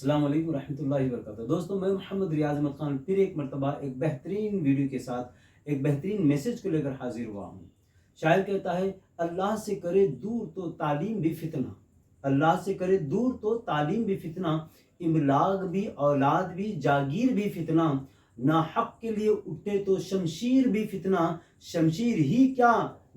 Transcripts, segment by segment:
अस्सलाम वालेकुम रहमतुल्लाहि व बरकातहू। दोस्तों, मैं मोहम्मद रियाज अहमद खान फिर एक मरतबा एक बेहतरीन वीडियो के साथ एक बेहतरीन मैसेज को लेकर हाजिर हुआ हूँ। शायर कहता है, अल्लाह से करे दूर तो तालीम भी फितना, अल्लाह से करे दूर तो तालीम भी फितना, इमलाग भी औलाद भी जागीर भी फितना, ना हक के लिए उठे तो शमशीर भी फितना, शमशीर ही क्या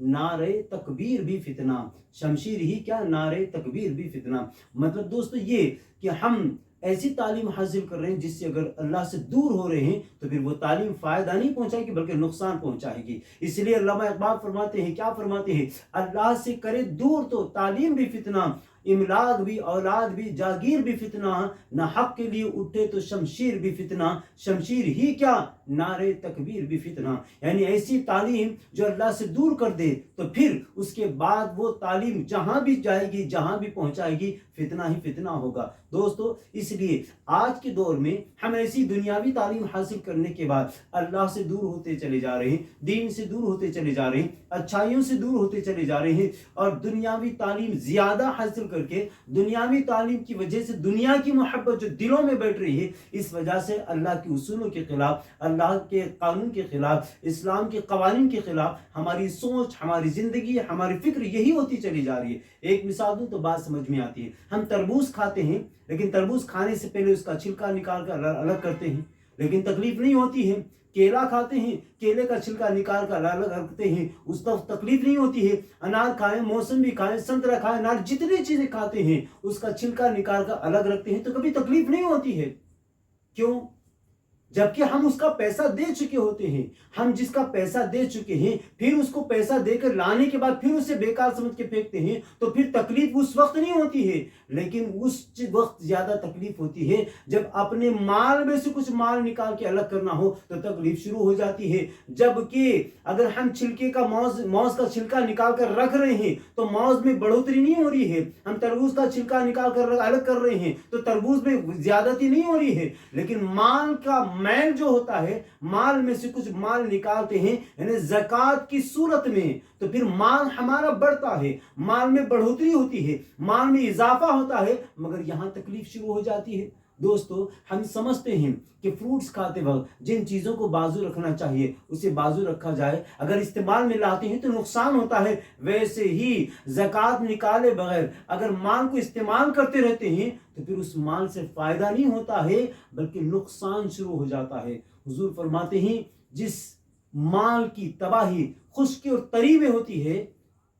नारे तकबीर भी फितना, शमशीर ही क्या नारे तकबीर भी फितना। मतलब दोस्तों ये कि हम ऐसी तालीम हासिल कर रहे हैं जिससे अगर अल्लाह से दूर हो रहे हैं तो फिर वो तालीम फायदा नहीं पहुंचाएगी बल्कि नुकसान पहुंचाएगी। इसलिए अल्लामा इकबाल फरमाते हैं, क्या फरमाते हैं, अल्लाह से करे दूर तो तालीम भी फितना, इमलाग भी औलाद भी जागीर भी फितना, ना हक के लिए उठे तो शमशीर भी फितना, शमशीर ही क्या नारे तकबीर भी फितना। यानी ऐसी तालीम जो अल्लाह से दूर कर दे तो फिर उसके बाद वो तालीम जहां भी जाएगी जहां भी पहुंचाएगी फितना ही फितना होगा। दोस्तों, इसलिए आज के दौर में हम ऐसी दुनियावी तालीम हासिल करने के बाद अल्लाह से दूर होते चले जा रहे हैं, दीन से दूर होते चले जा रहे हैं, अच्छाइयों से दूर होते चले जा रहे हैं और दुनियावी तालीम ज्यादा हासिल करके दुनियावी तालीम की वजह से दुनिया की मोहब्बत जो दिलों में बैठ रही है, इस वजह से अल्लाह के उसूलों के खिलाफ, अल्लाह के कानून के खिलाफ, इस्लाम के कवानीन के खिलाफ हमारी सोच, हमारी जिंदगी, हमारी फिक्र यही होती चली जा रही है। एक मिसाल दूं तो बात समझ में आती है। हम तरबूज खाते हैं लेकिन तरबूज खाने से पहले उसका छिलका निकाल कर अलग करते हैं, लेकिन तकलीफ नहीं होती है। केला खाते हैं, केले का छिलका निकाल कर अलग करते हैं, उसका तकलीफ नहीं होती है। अनार खाएं, मौसमी खाएं, संतरा खाएं, अनार जितनी चीजें खाते हैं उसका छिलका निकाल कर अलग रखते हैं तो कभी तकलीफ नहीं होती है। क्यों? जबकि हम उसका पैसा दे चुके होते हैं। हम जिसका पैसा दे चुके हैं फिर उसको पैसा देकर लाने के बाद फिर उसे बेकार समझ के फेंकते हैं तो फिर तकलीफ उस वक्त नहीं होती है, लेकिन उस वक्त ज्यादा तकलीफ होती है जब अपने माल में से कुछ माल निकाल के अलग करना हो तो तकलीफ शुरू हो जाती है। जबकि अगर हम छिलके का मौज का छिलका निकाल कर रख रहे हैं तो मौज में बढ़ोतरी नहीं हो रही है। हम तरबूज का छिलका निकाल कर अलग कर रहे हैं तो तरबूज में ज्यादती नहीं हो रही है। लेकिन माल का मैल जो होता है, माल में से कुछ माल निकालते हैं यानी ज़कात की सूरत में, तो फिर माल हमारा बढ़ता है, माल में बढ़ोतरी होती है, माल में इजाफा होता है, मगर यहां तकलीफ शुरू हो जाती है। दोस्तों, हम समझते हैं कि फ्रूट्स खाते वक्त जिन चीज़ों को बाजू रखना चाहिए उसे बाजू रखा जाए, अगर इस्तेमाल में लाते हैं तो नुकसान होता है। वैसे ही ज़कात निकाले बगैर अगर माल को इस्तेमाल करते रहते हैं तो फिर उस माल से फ़ायदा नहीं होता है बल्कि नुकसान शुरू हो जाता है। हुजूर फरमाते हैं, जिस माल की तबाही खुश्की और तरी में होती है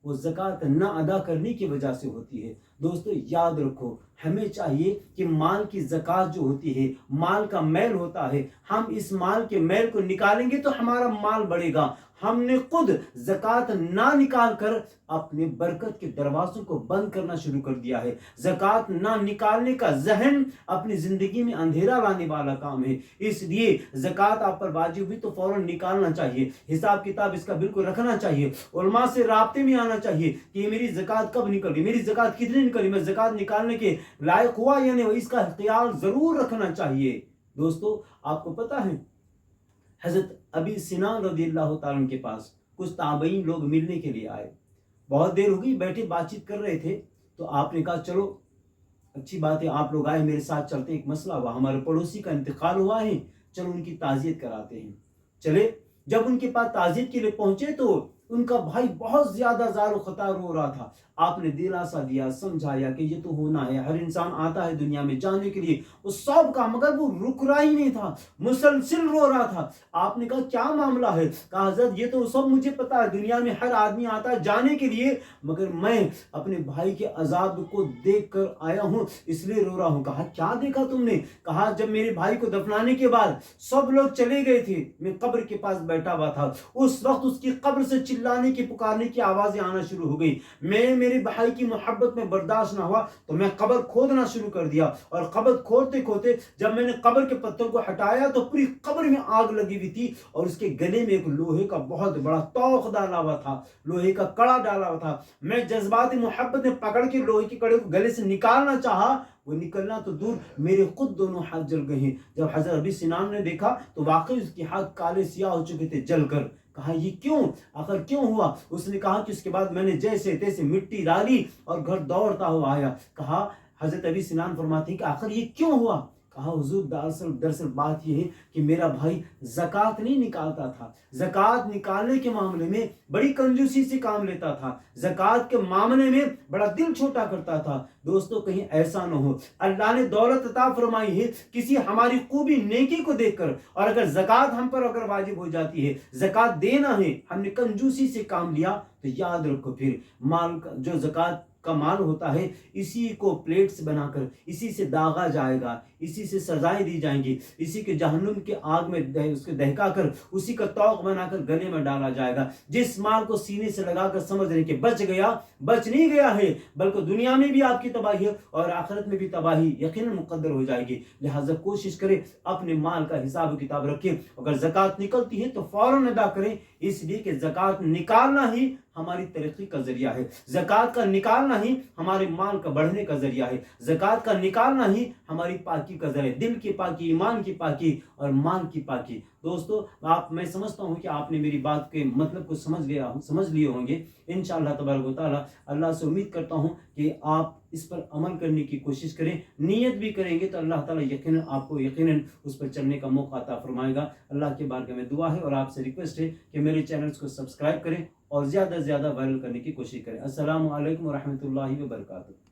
वो ज़कात ना अदा करने की वजह से होती है। दोस्तों, याद रखो, हमें चाहिए कि माल की ज़कात जो होती है, माल का मैल होता है, हम इस माल के मैल को निकालेंगे तो हमारा माल बढ़ेगा। हमने खुद ज़कात ना निकाल कर अपने बरकत के दरवाजों को बंद करना शुरू कर दिया है। ज़कात ना निकालने का ज़हन अपनी ज़िंदगी में अंधेरा लाने वाला काम है। इसलिए ज़कात आप पर वाजिब हुई तो फौरन निकालना चाहिए, हिसाब किताब इसका बिल्कुल रखना चाहिए, उलमा से राब्ते में आना चाहिए कि मेरी ज़कात कब निकली, मेरी ज़कात कितनी निकली, मैं ज़कात निकालने के लायक हुआ या नहीं, इसका ख्याल ज़रूर रखना चाहिए। दोस्तों, आपको पता है हज़रत अबी सिनान रज़ियल्लाहु ताला अन्हु के पास कुछ ताबईन लोग मिलने के लिए आए। बहुत देर हो गई, बैठे बातचीत कर रहे थे तो आपने कहा, चलो अच्छी बात है, आप लोग आए, मेरे साथ चलते, एक मसला हुआ, हमारे पड़ोसी का इंतकाल हुआ है, चलो उनकी ताज़ियत कराते हैं। चले, जब उनके पास ताज़ियत के लिए पहुंचे तो उनका भाई बहुत ज्यादा जार खतार रो रहा था। आपने दिलासा दिया, समझाया कि ये तो होना है, हर इंसान आता है दुनिया में जाने के लिए, वो सब का, मगर वो रुक रहा ही नहीं था, मुसलसिल रो रहा था। आपने कहा, क्या मामला है? कहा, हज़रत ये तो सब मुझे पता है, दुनिया में हर आदमी आता है जाने के लिए, मगर मैं अपने भाई के अजाब को देख कर आया हूँ इसलिए रो रहा हूँ। कहा, क्या देखा तुमने? कहा, जब मेरे भाई को दफनाने के बाद सब लोग चले गए थे, मैं कब्र के पास बैठा हुआ था, उस वक्त उसकी कब्र से चिल्लाने की, पुकारने की आवाजें आना शुरू हो गई। मैं मेरे भाई की मोहब्बत में बर्दाश्त ना हुआ तो मैं कब्र खोदना शुरू कर दिया, और कब्र खोदते खोदते जब मैंने कब्र के पत्थर को हटाया तो पूरी कब्र में आग लगी हुई थी और उसके गले में एक लोहे का बहुत बड़ा तोख डाला हुआ था, लोहे का कड़ा डाला हुआ था। मैं जज्बात मोहब्बत में पकड़ के लोहे के कड़े को गले से निकालना चाहा, वो निकलना तो दूर, मेरे खुद दोनों हाथ जल गए हैं। जब हज़रत अबी सिनान ने देखा तो वाकई उसके हाथ काले सियाह हो चुके थे जलकर। कहा, ये क्यों, आखिर क्यों हुआ? उसने कहा कि उसके बाद मैंने जैसे तैसे मिट्टी डाली और घर दौड़ता हुआ आया। कहा, हज़रत अबी सिनान फरमाते हैं कि आखिर ये क्यों हुआ? कहा हुजूर दरअसल बात यह है कि मेरा भाई ज़कात नहीं निकालता था, ज़कात निकालने के मामले में बड़ी कंजूसी से काम लेता था, ज़कात के मामले में बड़ा दिल छोटा करता था। दोस्तों कहीं ऐसा न हो, अल्लाह ने दौलत अता फरमाई है किसी हमारी खूबी नेकी को देखकर, और अगर ज़कात हम पर अगर वाजिब हो जाती है, ज़कात देना है, हमने कंजूसी से काम लिया, तो याद रखो फिर माल का जो ज़कात का माल होता है, इसी को प्लेट्स बनाकर इसी से दागा जाएगा, इसी से सजाएं दी जाएंगी, इसी के जहन्नुम के आग में उसको दहका कर उसी का तौक बनाकर गले में डाला जाएगा। जिस माल को सीने से लगाकर समझ रहे कि बच गया, बच नहीं गया है, बल्कि दुनिया में भी आपकी तबाही है और आखिरत में भी तबाही यकीनन मुकद्दर हो जाएगी। लिहाजा कोशिश करें अपने माल का हिसाब किताब रखें, अगर ज़कात निकलती है तो फौरन अदा करें, इसलिए कि ज़कात निकालना ही हमारी तरक्की का जरिया है, ज़कात का निकालना ही हमारे माल का बढ़ने का जरिया है, ज़कात का निकालना ही हमारी पाकी का जरिया, दिल की पाकी, ईमान की पाकी और माल की पाकी। दोस्तों मैं समझता हूँ कि आपने मेरी बात के मतलब को समझ लिए होंगे। इंशाअल्लाह तबारक व तआला अल्लाह से उम्मीद करता हूँ कि आप इस पर अमल करने की कोशिश करें, नियत भी करेंगे तो अल्लाह ताला यकीनन आपको यकीनन उस पर चलने का मौका अता फरमाएगा। अल्लाह के बारगाह में दुआ है और आपसे रिक्वेस्ट है कि मेरे चैनल्स को सब्सक्राइब करें और ज़्यादा से ज़्यादा वायरल करने की कोशिश करें। अस्सलामु अलैकुम व रहमतुल्लाहि व बरकातुहू।